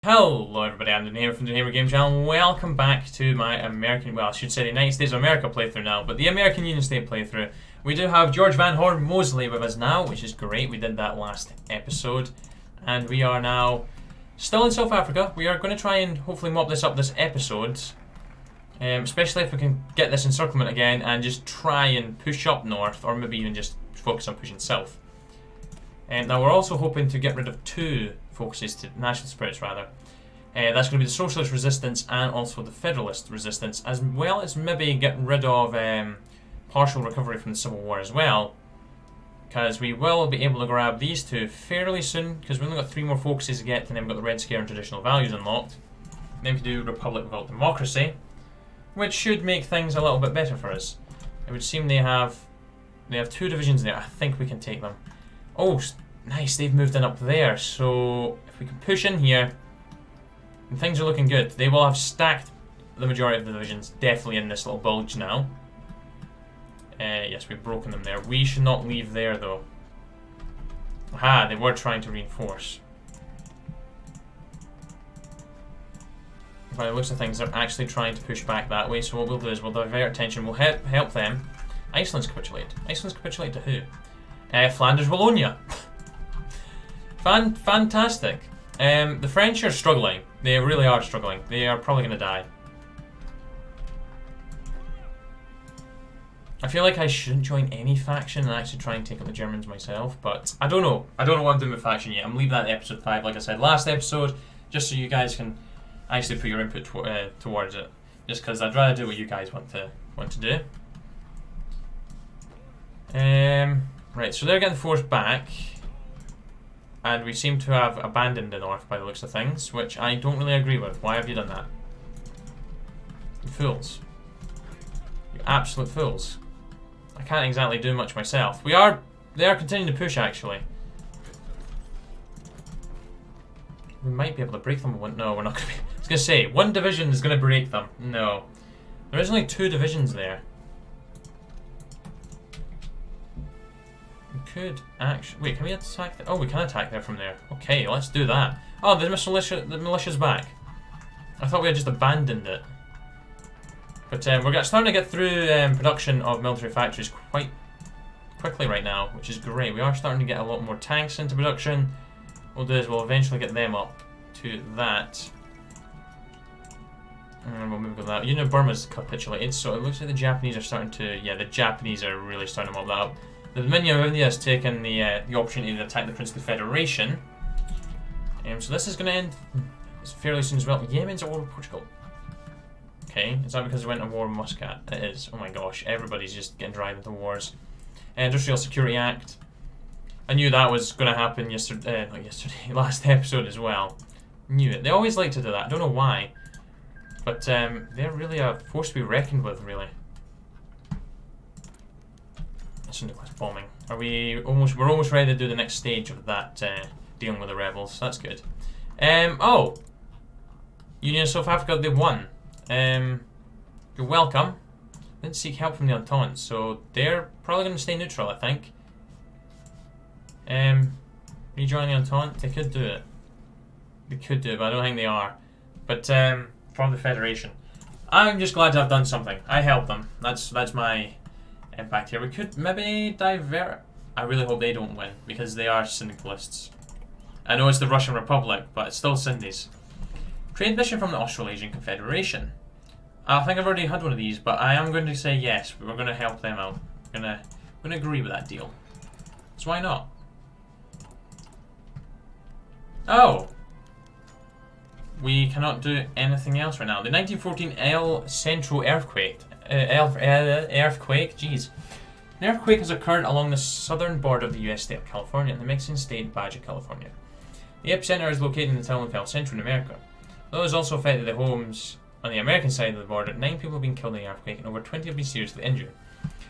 Hello everybody, I'm Daniel from the Daniel Game Channel. Welcome back to my American, well I should say the United States of America playthrough now, but the American Union State playthrough. We do have George Van Horn Mosley with us now, which is great. We did that last episode. And we are now still in South Africa. We are going to try and hopefully mop this up this episode. Especially if we can get this encirclement again and just try and push up north, or maybe even just focus on pushing south. Now we're also hoping to get rid of two focuses to national spirits rather. That's going to be the socialist resistance and also the federalist resistance, as well as maybe get rid of partial recovery from the Civil War as well, because we will be able to grab these two fairly soon, because we've only got 3 more focuses to get, and then we've got the Red Scare and traditional values unlocked. Then we can do Republic without Democracy, which should make things a little bit better for us. It would seem they have 2 divisions there. I think we can take them. Oh, nice, they've moved in up there, so if we can push in here, and things are looking good. They will have stacked the majority of the divisions, definitely in this little bulge now. Yes, we've broken them there. We should not leave there, though. Aha, they were trying to reinforce. By the looks of things, they're actually trying to push back that way, so what we'll do is we'll divert attention, we'll help them. Iceland's capitulated. Iceland's capitulated to who? Flanders Wallonia. Fantastic. The French are struggling. They really are struggling. They are probably going to die. I feel like I shouldn't join any faction and actually try and take out the Germans myself, but I don't know. I don't know what I'm doing with faction yet. I'm leaving that in episode 5, like I said last episode, just so you guys can actually put your input towards it. Just because I'd rather do what you guys want to do. Right, so they're getting forced back. And we seem to have abandoned the north by the looks of things, which I don't really agree with. Why have you done that? You fools. You absolute fools. I can't exactly do much myself. They are continuing to push, actually. We might be able to break them. No, we're not going to be. I was going to say, 1 division is going to break them. No. There is only 2 divisions there. Could actually wait. Can we attack? Oh, we can attack there from there. Okay, let's do that. Oh, the militia's back. I thought we had just abandoned it. But we're starting to get through production of military factories quite quickly right now, which is great. We are starting to get a lot more tanks into production. What we'll do is we'll eventually get them up to that. And we'll move with that. You know, Burma's capitulated, so it looks like the Japanese are starting to. Yeah, the Japanese are really starting to mob that up. The Dominion of India has taken the opportunity to attack the Princely Federation. So this is going to end fairly soon as well. Yemen's at war with Portugal. Okay, is that because they went to war with Muscat? It is. Oh my gosh, everybody's just getting dragged into wars. Industrial Security Act. I knew that was going to happen yesterday, last episode as well. Knew it. They always like to do that. I don't know why. But they're really a force to be reckoned with, really. Nuclear bombing. We're almost ready to do the next stage of that dealing with the rebels. That's good. Oh, Union of South Africa, they won. You're welcome. Didn't seek help from the Entente, so they're probably going to stay neutral, I think. Rejoin the Entente, they could do it. They could do it, but I don't think they are. But from the Federation, I'm just glad to have done something. I helped them. That's my impact here. We could maybe divert. I really hope they don't win, because they are syndicalists. I know it's the Russian Republic, but it's still Sindis. Trade mission from the Australasian Confederation. I think I've already had one of these, but I am going to say yes. We're going to help them out. We're going to agree with that deal. So why not? Oh! We cannot do anything else right now. The 1914 El Centro earthquake. Jeez. An earthquake has occurred along the southern border of the US state of California and the Mexican state Baja California. The epicenter is located in the town of El Centro in America. Though it has also affected the homes on the American side of the border, 9 people have been killed in the earthquake and over 20 have been seriously injured.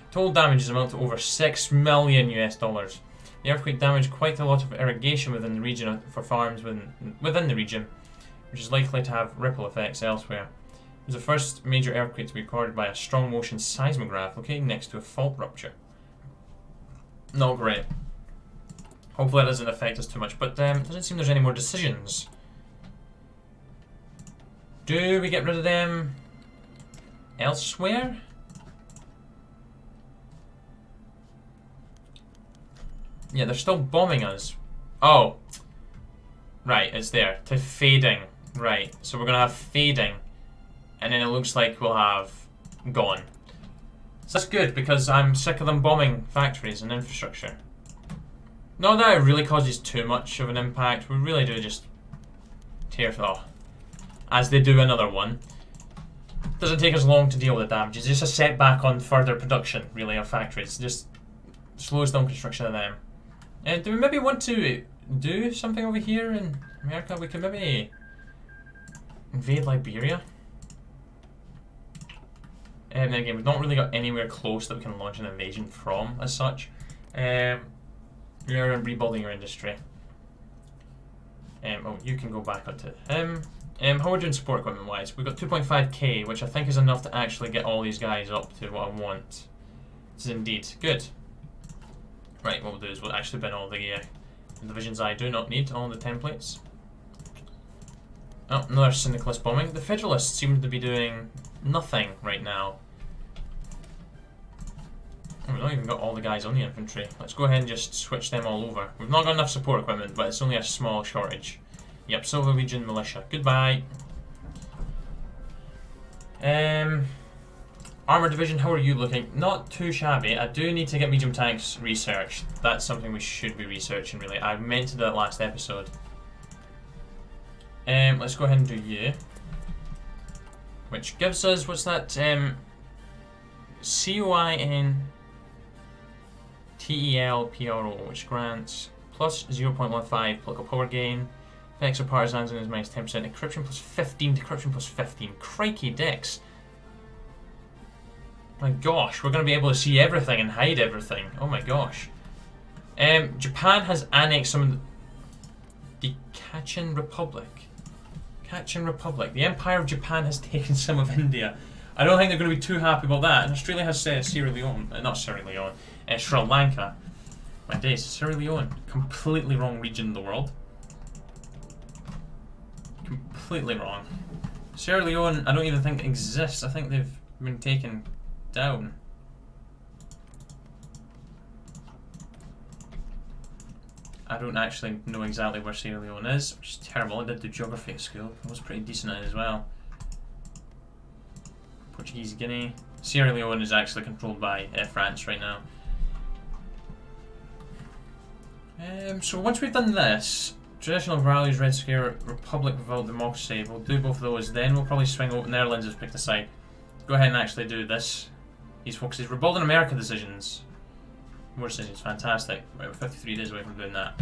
Total damages amount to over $6 million US. The earthquake damaged quite a lot of irrigation within the region for farms within the region, which is likely to have ripple effects elsewhere. It was the first major earthquake to be recorded by a strong motion seismograph located next to a fault rupture. Not great. Hopefully that doesn't affect us too much, but it doesn't seem there's any more decisions. Do we get rid of them elsewhere? Yeah, they're still bombing us. Oh. Right, it's there. To fading. Right, so we're going to have fading. And then it looks like we'll have gone. So that's good, because I'm sick of them bombing factories and infrastructure. Not that it really causes too much of an impact. We really do just tear off. As they do another one. Doesn't take us long to deal with the damage. It's just a setback on further production, really, of factories. Just slows down construction of them. And do we maybe want to do something over here in America? We could maybe invade Liberia. And then again, we've not really got anywhere close that we can launch an invasion from, as such. You're rebuilding your industry. Oh, you can go back up to him. How are we doing support equipment wise? We've got 2.5k, which I think is enough to actually get all these guys up to what I want. This is indeed good. Right, what we'll do is we'll actually bin all the divisions I do not need, all the templates. Oh, another syndicalist bombing. The Federalists seem to be doing nothing right now. Oh, we've not even got all the guys on the infantry. Let's go ahead and just switch them all over. We've not got enough support equipment, but it's only a small shortage. Yep, Silver Legion Militia. Goodbye. Armor Division, how are you looking? Not too shabby. I do need to get medium tanks researched. That's something we should be researching, really. I meant to do that last episode. Let's go ahead and do you. Which gives us, what's that? COINTELPRO, which grants plus 0.15 political power gain. Effects of partisans is minus 10%. Encryption plus 15. Decryption plus 15. Crikey dicks. My gosh, we're going to be able to see everything and hide everything. Oh my gosh. Japan has annexed some of the Kachin Republic. Kachin Republic. The Empire of Japan has taken some of India. I don't think they're going to be too happy about that. And Australia has Sierra Leone. Not Sierra Leone. Sri Lanka. My days. Sierra Leone. Completely wrong region in the world. Completely wrong. Sierra Leone, I don't even think exists. I think they've been taken down. I don't actually know exactly where Sierra Leone is, which is terrible. I did do geography at school. I was pretty decent at it as well. Portuguese Guinea. Sierra Leone is actually controlled by France right now. So once we've done this, traditional values, Red Scare, Republic, Revolt, Democracy, we'll do both of those, then we'll probably swing over. Netherlands has picked a side. Go ahead and actually do this. These focuses. Rebuilding America decisions. More decisions, fantastic. Right, we're 53 days away from doing that.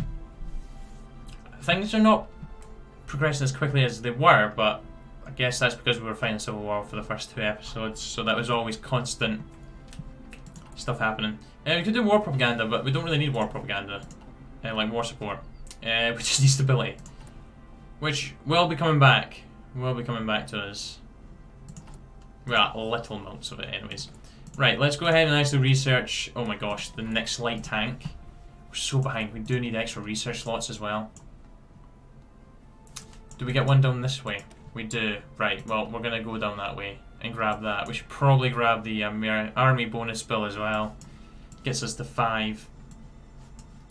Things are not progressing as quickly as they were, but I guess that's because we were fighting Civil War for the first 2 episodes, so that was always constant stuff happening. We could do war propaganda, but we don't really need war propaganda. Like war support. We just need stability. Which will be coming back. Will be coming back to us. We got little amounts of it anyways. Right, let's go ahead and actually research, oh my gosh, the next light tank. We're so behind, we do need extra research slots as well. Do we get one down this way? We do. Right, well, we're going to go down that way and grab that. We should probably grab the army bonus bill as well. Gets us to 5.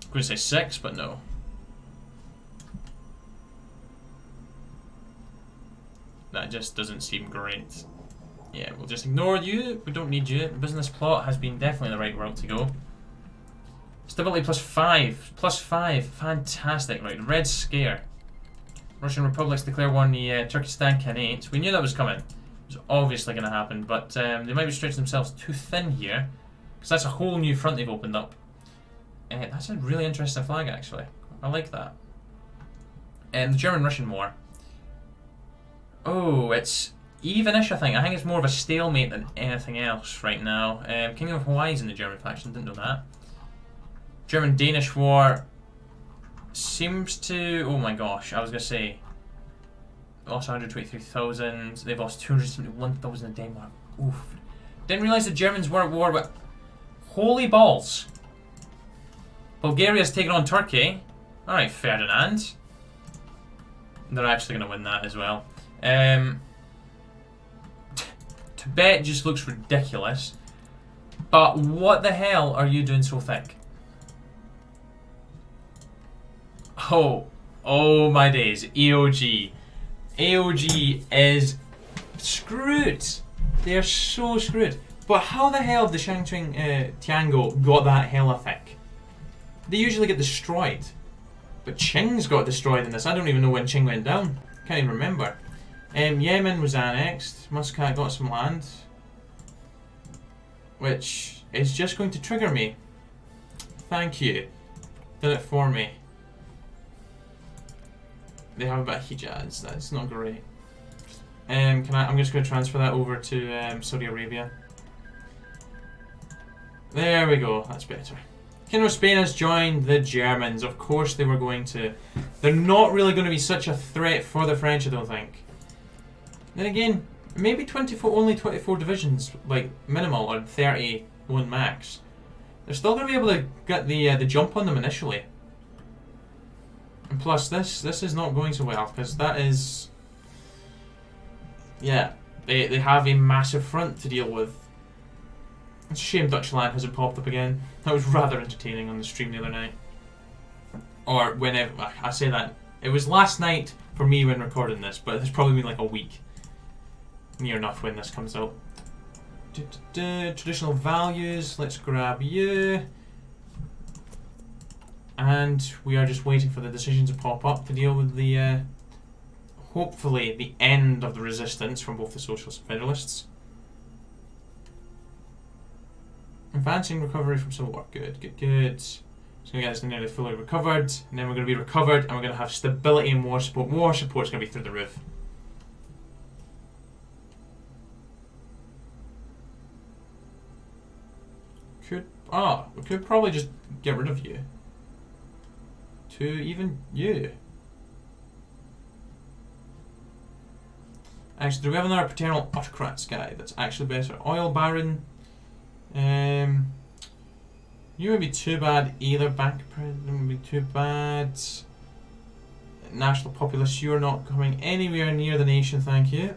I'm going to say 6, but no. That just doesn't seem great. Yeah, we'll just ignore you. We don't need you. Business plot has been definitely the right route to go. Stability plus 5. Plus 5. Fantastic. Right, Red Scare. Russian Republics declare war on the Turkestan Khanate. We knew that was coming. It was obviously going to happen, but they might be stretching themselves too thin here. Because that's a whole new front they've opened up. That's a really interesting flag, actually. I like that. The German-Russian War. Oh, it's even-ish, I think. I think it's more of a stalemate than anything else right now. Kingdom of Hawaii is in the German faction, didn't know that. German-Danish War seems to... Oh my gosh, I was going to say... They lost 123,000. They've lost 271,000 in Denmark. Oof. Didn't realise the Germans were at war, but... Holy balls. Bulgaria's taken on Turkey. Alright, Ferdinand. They're actually going to win that as well. Tibet just looks ridiculous. But what the hell are you doing so thick? Oh my days. AOG. AOG is screwed. They're so screwed. But how the hell have the Shangqing Tiango got that hella thick? They usually get destroyed. But Qing's got destroyed in this. I don't even know when Qing went down. Can't even remember. Yemen was annexed. Muscat got some land. Which is just going to trigger me. Thank you. Did it for me. They have a bit of Hijaz. That's not great. I'm just going to transfer that over to Saudi Arabia. There we go. That's better. Kingdom of Spain has joined the Germans. Of course they were going to. They're not really going to be such a threat for the French, I don't think. Then again, maybe only 24 divisions, like minimal, or 31 max. They're still going to be able to get the jump on them initially. And plus, this is not going so well because that is, yeah, they have a massive front to deal with. It's a shame Dutchland hasn't popped up again. That was rather entertaining on the stream the other night. Or whenever, I say that. It was last night for me when recording this, but it's probably been like a week. Near enough when this comes out. Traditional values, let's grab you. And we are just waiting for the decision to pop up to deal with the, hopefully, the end of the resistance from both the Socialists and Federalists. Advancing recovery from Civil War. Good, good, good. So we're going to get this nearly fully recovered, and then we're going to be recovered, and we're going to have stability and war support. War support's going to be through the roof. We could probably just get rid of you. To even you. Actually, do we have another paternal autocrats guy that's actually better? Oil Baron. You would be too bad either. Bank president would be too bad. National populist, you're not coming anywhere near the nation, thank you. I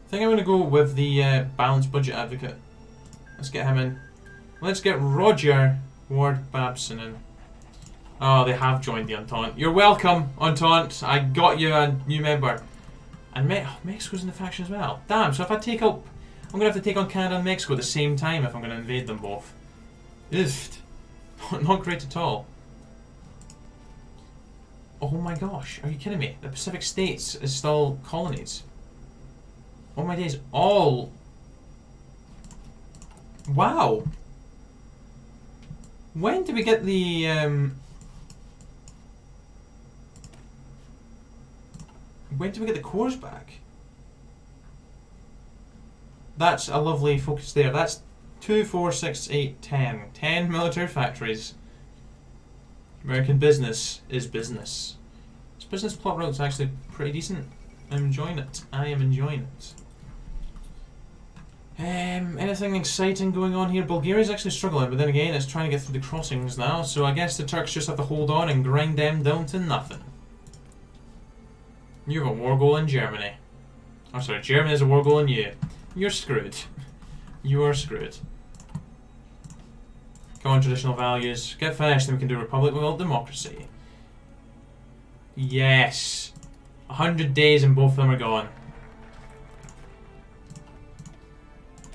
think I'm going to go with the balanced budget advocate. Let's get him in. Let's get Roger Ward Babson in. Oh, they have joined the Entente. You're welcome, Entente. I got you a new member. And Mexico's in the faction as well. Damn, so if I take up... I'm going to have to take on Canada and Mexico at the same time if I'm going to invade them both. Ugh. Not great at all. Oh my gosh, are you kidding me? The Pacific States is still colonies. Oh my days, all... Wow. When do we get the... When do we get the cores back? That's a lovely focus there. That's 2, 4, 6, 8, 10. 10 military factories. American business is business. This business plot route's actually pretty decent. I'm enjoying it. I am enjoying it. Anything exciting going on here? Bulgaria's actually struggling, but then again, it's trying to get through the crossings now, so I guess the Turks just have to hold on and grind them down to nothing. You have a war goal in Germany. Oh, sorry, Germany has a war goal in you. You're screwed. You are screwed. Come on, traditional values. Get finished, then we can do Republic without democracy. Yes. 100 days and both of them are gone.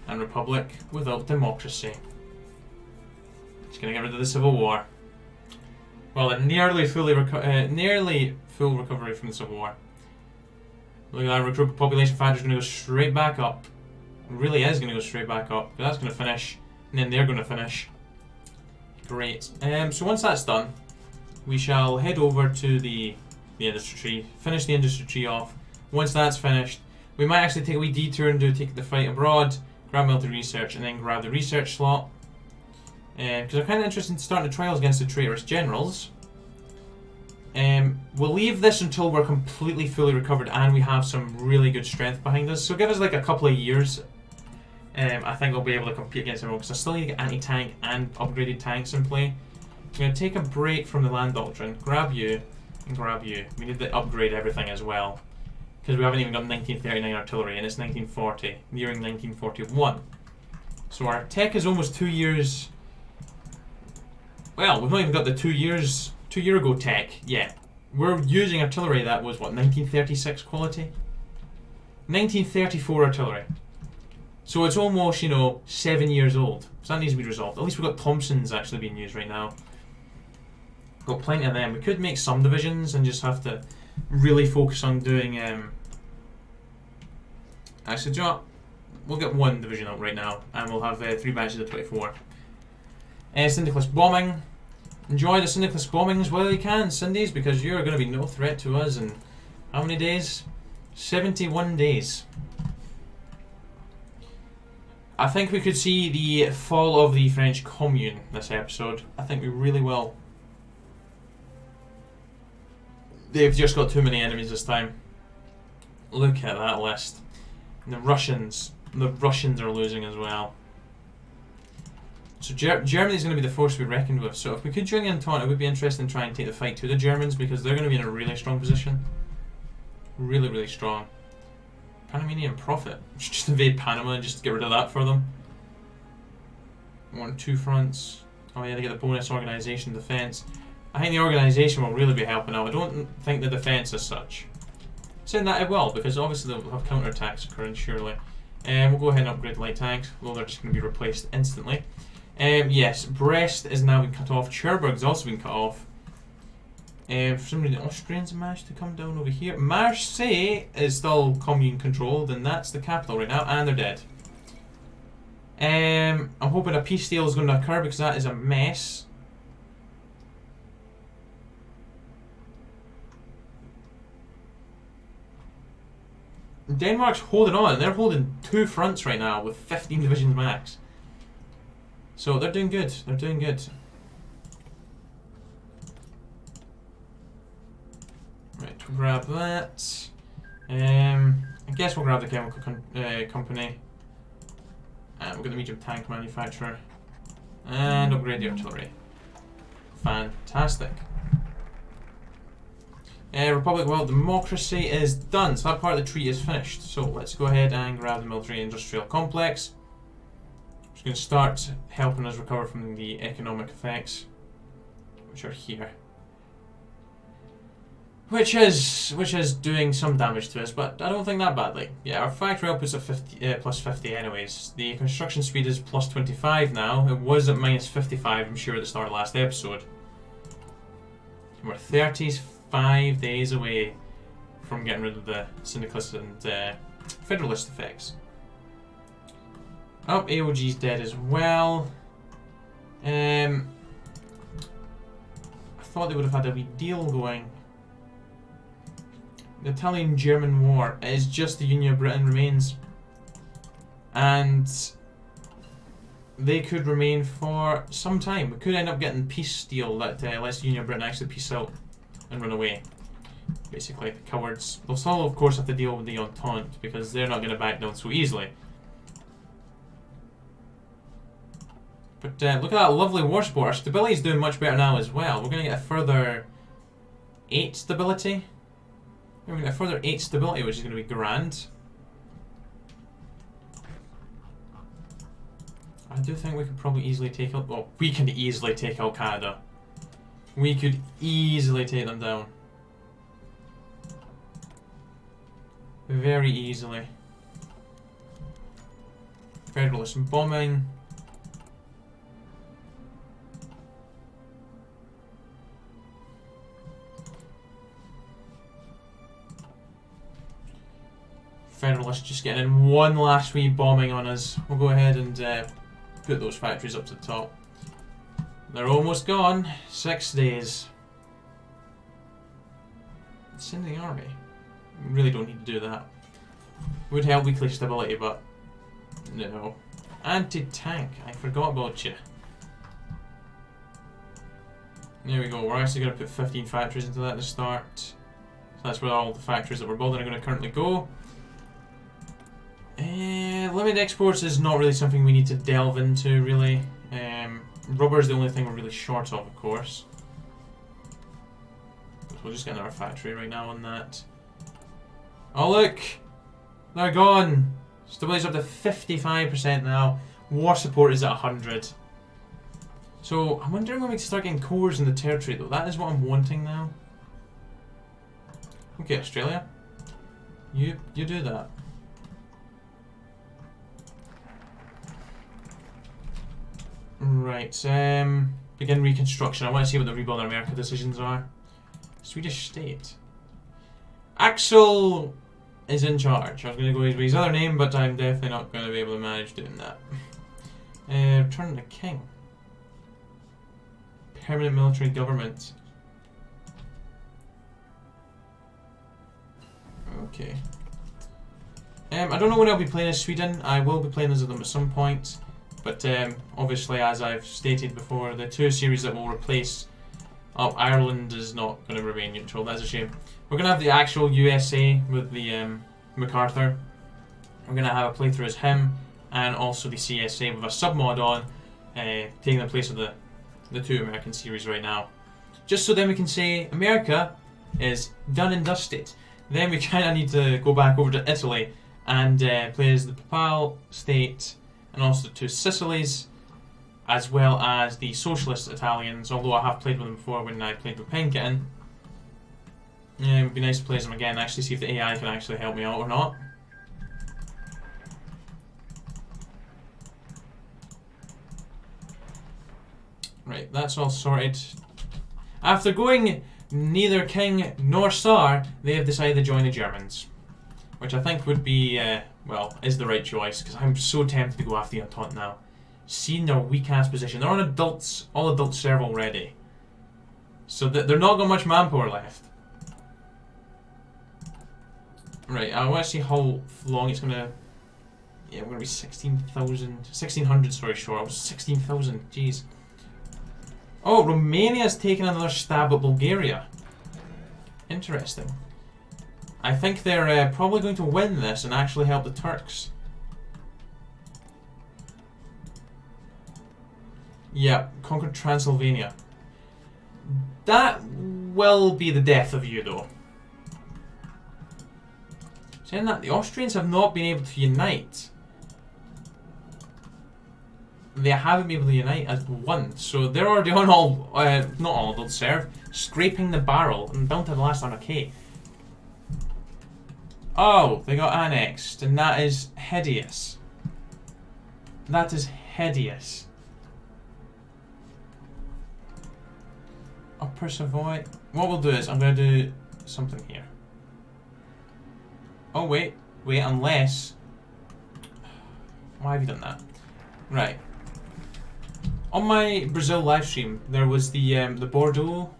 And Republic without democracy. Just gonna get rid of the Civil War. Well, a nearly full recovery from the Civil War. Look at that, recruit population factor is going to go straight back up. It really is going to go straight back up. But that's going to finish, and then they're going to finish. Great. So once that's done, we shall head over to the industry tree, finish the industry tree off. Once that's finished, we might actually take a wee detour and take the fight abroad, grab military research, and then grab the research slot. Because I'm kind of interested in starting the trials against the traitorous generals. We'll leave this until we're completely fully recovered and we have some really good strength behind us. So give us like a couple of years. I think we'll be able to compete against everyone because I still need to get anti-tank and upgraded tanks in play. I'm going to take a break from the land doctrine, grab you, and grab you. We need to upgrade everything as well. because we haven't even got 1939 artillery, and it's 1940, nearing 1941. So our tech is almost 2 years. Well, we've not even got the 2 year ago tech yet. We're using artillery that was what, 1936 quality? 1934 artillery. So it's almost, you know, 7 years old. So that needs to be resolved. At least we've got Thompsons actually being used right now. Got plenty of them. We could make some divisions and just have to really focus on doing. Actually, do you know what? We'll get one division out right now, and we'll have 3 batches of 24. Syndicalist bombing. Enjoy the syndicalist bombings while you can, Cindy's, because you're going to be no threat to us in how many days? 71 days. I think we could see the fall of the French Commune this episode. I think we really will. They've just got too many enemies this time. Look at that list. And the Russians are losing as well. So Germany's going to be the force we reckoned with. So if we could join the Entente, it would be interesting to try and take the fight to the Germans, because they're going to be in a really strong position. Really, really strong. Panamanian Profit. Just invade Panama and just get rid of that for them. 1, 2 fronts. Oh yeah, they get the bonus organisation defence. I think the organisation will really be helping out. I don't think the defence as such. Saying that it will, because obviously they'll have counterattacks occurring surely. We'll go ahead and upgrade light tanks, although they're just going to be replaced instantly. Yes, Brest is now been cut off. Cherbourg's also been cut off. For some reason, the Austrians have managed to come down over here. Marseille is still commune controlled, and that's the capital right now, and they're dead. I'm hoping a peace deal is going to occur, because that is a mess. Denmark's holding on. They're holding 2 fronts right now with 15 divisions max. So they're doing good. They're doing good. Right, we'll grab that. I guess we'll grab the chemical company. And we'll get the medium tank manufacturer. And upgrade the artillery. Fantastic. Republic, well, democracy is done, so that part of the treaty is finished. So let's go ahead and grab the military-industrial complex. It's going to start helping us recover from the economic effects, which are here. Which is doing some damage to us, but I don't think that badly. Yeah, our factory output's at plus 50 anyways. The construction speed is plus 25 now. It was at minus 55, I'm sure, at the start of last episode. We're 35 days away from getting rid of the syndicalist and federalist effects. Oh, AOG's dead as well. I thought they would have had a wee deal going. The Italian-German War is just the Union of Britain remains. And they could remain for some time. We could end up getting a peace deal that lets the Union of Britain actually peace out and run away. Basically, the cowards. They'll still, of course, have to deal with the Entente because they're not going to back down so easily. But look at that lovely war sport. Our stability is doing much better now as well. We're going to get a further 8 stability. We're going to get a further 8 stability, which is going to be grand. I do think we could probably easily take out... Well, we can easily take out Canada. We could easily take them down. Very easily. Federalist bombing. Federalists just getting in one last wee bombing on us. We'll go ahead and put those factories up to the top. They're almost gone. 6 days. Send the army. We really don't need to do that. Would help weekly stability, but no. Anti-tank. I forgot about you. There we go. We're actually going to put 15 factories into that to start. So that's where all the factories that we're building are going to currently go. Limited exports is not really something we need to delve into, really. Rubber is the only thing we're really short of course. But we'll just get another factory right now on that. Oh look! They're gone! Stability's up to 55% now. War support is at 100. So, I'm wondering when we can start getting cores in the territory though. That is what I'm wanting now. Okay, Australia. You do that. Right, begin reconstruction. I want to see what the Rebuild America decisions are. Swedish state. Axel is in charge. I was going to go with his other name, but I'm definitely not going to be able to manage doing that. Return the king. Permanent military government. Okay. I don't know when I'll be playing as Sweden. I will be playing as them at some point. But obviously, as I've stated before, the two series that will replace Ireland is not going to remain neutral. That's a shame. We're going to have the actual USA with the MacArthur. We're going to have a playthrough as him, and also the CSA with a sub-mod on, taking the place of the two American series right now. Just so then we can say America is done and dusted. Then we kind of need to go back over to Italy and play as the Papal State and also the two Sicilies, as well as the Socialist Italians, although I have played with them before when I played with Penkin. Yeah, it would be nice to play as them again, actually see if the AI can actually help me out or not. Right, that's all sorted. After going neither king nor Tsar, they have decided to join the Germans. Which I think would be, well, is the right choice, because I'm so tempted to go after the Entente now. Seeing their weak-ass position. They're on all adult serve already. So they're not got much manpower left. Right, I want to see how long it's going to... Yeah, we're going to be 1600, sorry, short. I was 16,000, jeez. Oh, Romania's taken another stab at Bulgaria. Interesting. I think they're probably going to win this and actually help the Turks. Yeah, conquered Transylvania. That will be the death of you, though. Saying that, the Austrians have not been able to unite. They haven't been able to unite as one, so they're already on all, not all, they'll serve, scraping the barrel and down to the last on a K. Oh, they got annexed, and that is hideous. That is hideous. Upper Savoy. What we'll do is, I'm going to do something here. Oh, wait, unless... Why have you done that? Right. On my Brazil livestream, there was the Bordeaux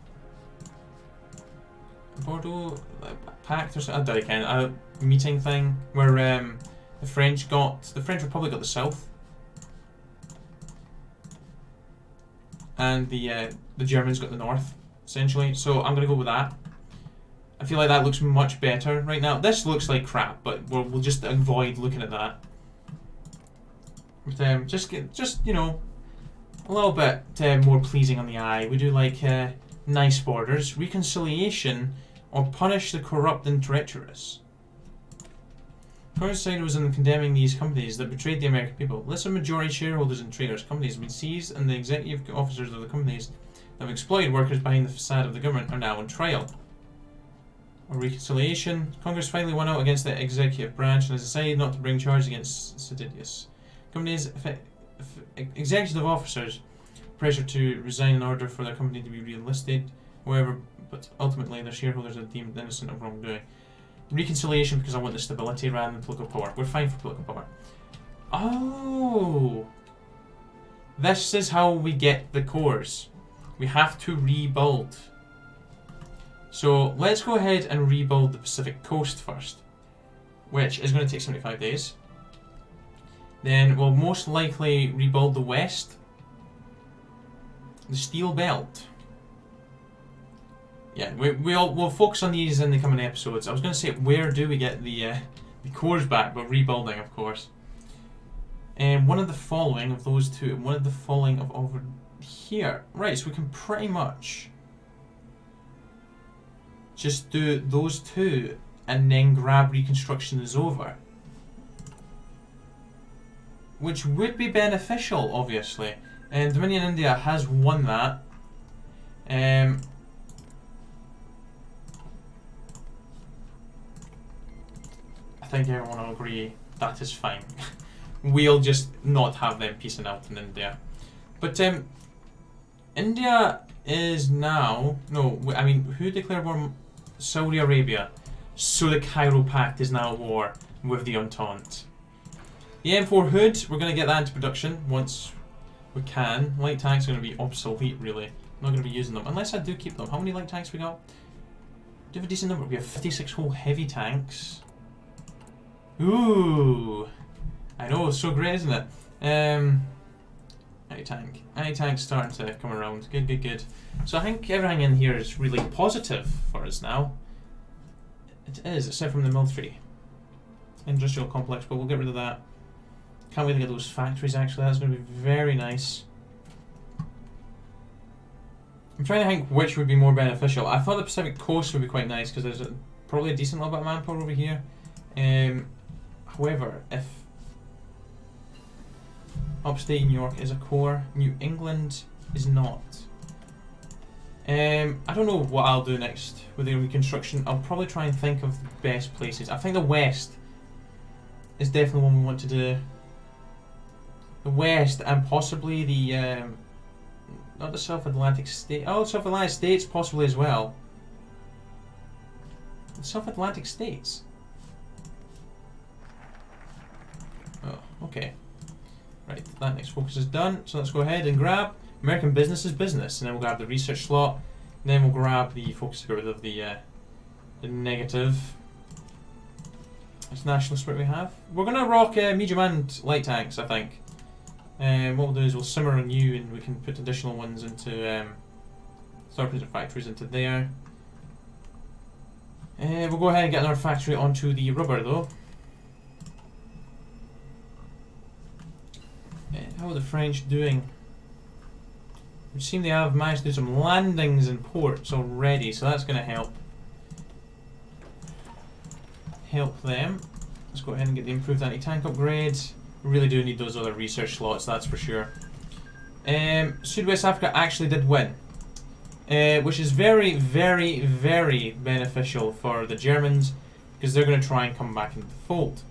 pact or something. I don't know, a meeting thing where the French Republic got the south, and the Germans got the north, essentially. So I'm gonna go with that. I feel like that looks much better right now. This looks like crap, but we'll just avoid looking at that. But just you know, a little bit more pleasing on the eye. We do like nice borders, reconciliation, or punish the corrupt and treacherous. Congress side was in condemning these companies that betrayed the American people. List of majority shareholders in traitors companies have been seized, and the executive officers of the companies that have exploited workers behind the facade of the government are now on trial. Or reconciliation. Congress finally won out against the executive branch and has decided not to bring charges against seditious companies. Executive officers pressure to resign in order for their company to be relisted. However, but ultimately their shareholders are deemed innocent of wrongdoing. Reconciliation because I want the stability rather than political power. We're fine for political power. Oh! This is how we get the cores. We have to rebuild. So let's go ahead and rebuild the Pacific coast first, which is going to take 75 days. Then we'll most likely rebuild the west, the steel belt. Yeah, we'll focus on these in the coming episodes. I was going to say, where do we get the cores back? But rebuilding, of course. And one of the following of those two, and one of the following of over here. Right, so we can pretty much just do those two and then grab Reconstruction is over. Which would be beneficial, obviously. And Dominion India has won that. I think everyone will agree that is fine. We'll just not have them peacing out in India. But India is now... No, I mean, who declared war? Saudi Arabia. So the Cairo Pact is now at war with the Entente. The M4 Hood, we're going to get that into production once we can. Light tanks are going to be obsolete, really. I'm not going to be using them, unless I do keep them. How many light tanks we got? Do we have a decent number? We have 56 whole heavy tanks. Ooh! I know, it's so great, isn't it? Anti-tank's starting to come around. Good, good, good. So I think everything in here is really positive for us now. It is, except from the military industrial complex, but we'll get rid of that. Can't wait to get those factories, actually. That's going to be very nice. I'm trying to think which would be more beneficial. I thought the Pacific Coast would be quite nice because there's probably a decent little bit of manpower over here. However, if upstate New York is a core, New England is not. I don't know what I'll do next with the Reconstruction. I'll probably try and think of the best places. I think the West is definitely one we want to do. The West and possibly the not the South Atlantic state. Oh, South Atlantic states possibly as well. The South Atlantic states. Oh, okay. Right, that next focus is done. So let's go ahead and grab American business is business, and then we'll grab the research slot. And then we'll grab the focus to get rid of the negative. It's national spirit we have. We're gonna rock medium and light tanks, I think. What we'll do is we'll simmer on you, and we can put additional ones into surplus factories into there. We'll go ahead and get another factory onto the rubber though. How are the French doing? We seem they have managed to do some landings in ports already, so that's going to help them. Let's go ahead and get the improved anti-tank upgrades. We really do need those other research slots, that's for sure. Sud-West Africa actually did win, which is very, very, very beneficial for the Germans because they're going to try and come back into the fold.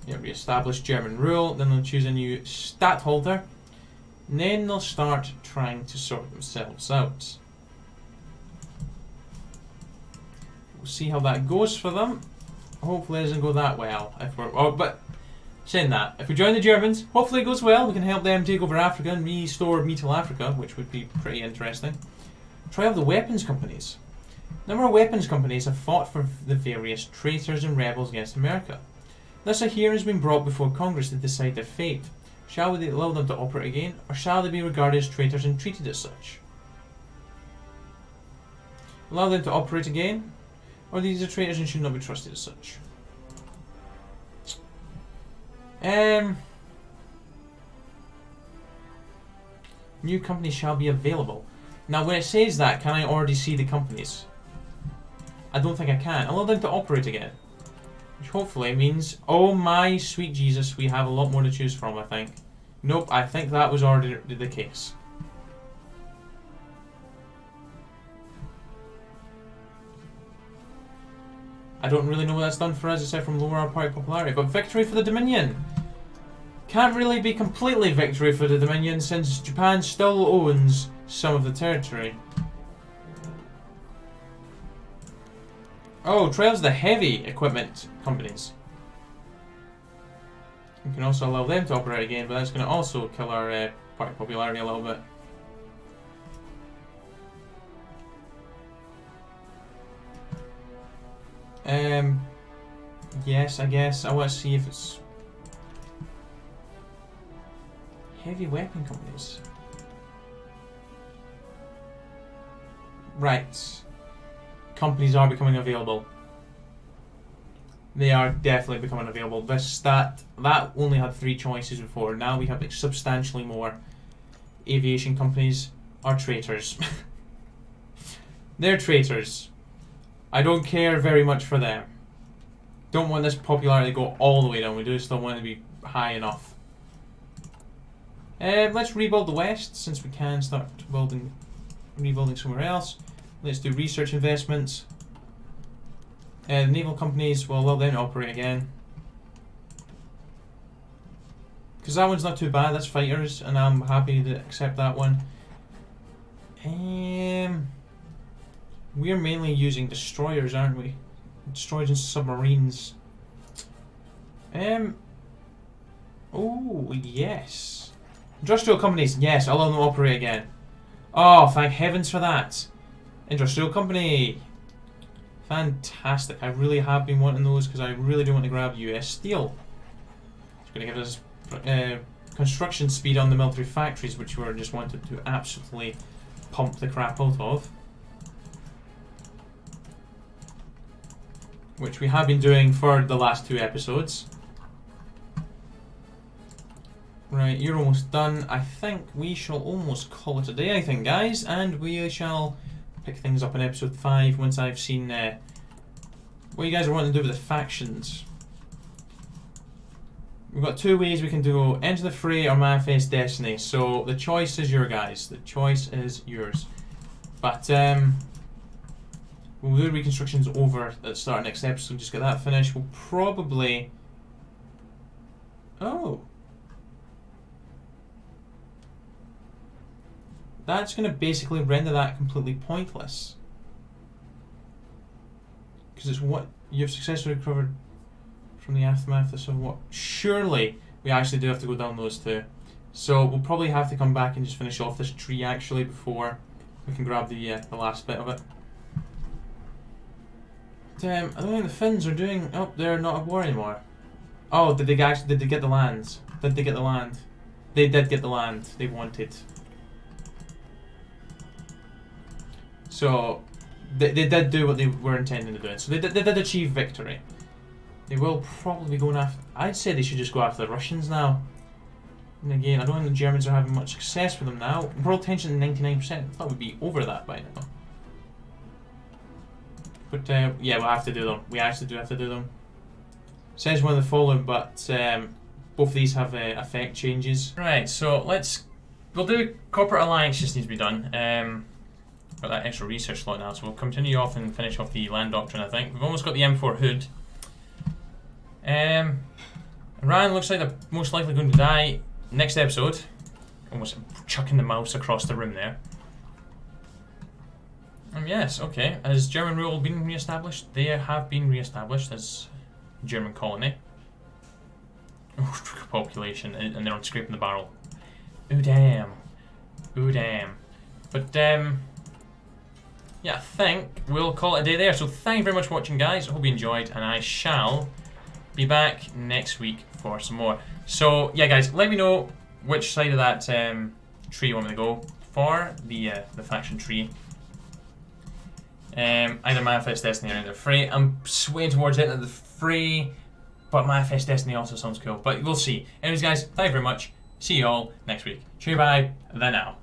Yeah, re-establish German rule, then they'll choose a new stadtholder, and then they'll start trying to sort themselves out. We'll see how that goes for them. Hopefully it doesn't go that well. But saying that, if we join the Germans, hopefully it goes well. We can help them take over Africa and restore Middle Africa, which would be pretty interesting. Trial of the weapons companies. A number of weapons companies have fought for the various traitors and rebels against America. Thus a hearing has been brought before Congress to decide their fate. Shall we allow them to operate again, or shall they be regarded as traitors and treated as such? Allow them to operate again, or these are traitors and should not be trusted as such? New companies shall be available. Now when it says that, can I already see the companies? I don't think I can. Allow them to operate again. Which hopefully means, oh my sweet Jesus, we have a lot more to choose from, I think. Nope, I think that was already the case. I don't really know what that's done for us aside from lower our party popularity, but victory for the Dominion! Can't really be completely victory for the Dominion since Japan still owns some of the territory. Oh, trials the heavy equipment companies. We can also allow them to operate again, but that's going to also kill our party popularity a little bit. Yes, I guess. I want to see if it's heavy weapon companies. Right. Companies are becoming available. They are definitely becoming available. That only had 3 choices before. Now we have substantially more. Aviation companies are traitors. They're traitors. I don't care very much for them. Don't want this popularity to go all the way down. We do still want it to be high enough. Let's rebuild the West, since we can start rebuilding somewhere else. Let's do research investments. The naval companies, well, allow them to operate again. Because that one's not too bad, that's fighters, and I'm happy to accept that one. We're mainly using destroyers, aren't we? Destroyers and submarines. Oh, yes. Industrial companies, yes, I'll allow them to operate again. Oh, thank heavens for that. Industrial company. Fantastic. I really have been wanting those because I really do want to grab US Steel. It's going to give us construction speed on the military factories, which we just wanted to absolutely pump the crap out of. Which we have been doing for the last 2 episodes. Right, you're almost done. I think we shall almost call it a day, I think, guys. And we shall pick things up in episode 5 once I've seen what you guys are wanting to do with the factions. We've got 2 ways we can do Enter the Fray or Manifest Destiny. So the choice is your guys. The choice is yours. But we'll do Reconstructions over at the start of next episode. Just get that finished. We'll probably... Oh. That's going to basically render that completely pointless. Because it's what you've successfully recovered from the aftermath of what? Surely we actually do have to go down those 2. So we'll probably have to come back and just finish off this tree actually before we can grab the last bit of it. I don't think the Finns are doing... Oh, they're not at war anymore. Oh, did they get the lands? Did they get the land? They did get the land they wanted. So, they did do what they were intending to do. So they did achieve victory. They will probably be going after... I'd say they should just go after the Russians now. And again, I don't think the Germans are having much success with them now. World tension 99%. I thought we'd be over that by now. But yeah, we'll have to do them. We actually do have to do them. Says one of the following, but both of these have effect changes. Right, so we'll do corporate alliance. Just needs to be done. Got that extra research slot now, so we'll continue off and finish off the land doctrine. I think we've almost got the M4 hood. Iran looks like they're most likely going to die next episode. Almost chucking the mouse across the room there. Yes, okay. Has German rule been re-established? They have been re-established as German colony. Population, and they're on scraping the barrel. Ooh damn. Ooh damn. But yeah, I think we'll call it a day there. So thank you very much for watching, guys. I hope you enjoyed, and I shall be back next week for some more. So yeah, guys, let me know which side of that tree you want me to go for the faction tree. Either Manifest Destiny or Enter the Fray. I'm swaying towards Enter the Fray, but Manifest Destiny also sounds cool. But we'll see. Anyways, guys, thank you very much. See you all next week. Cheer, bye, then now.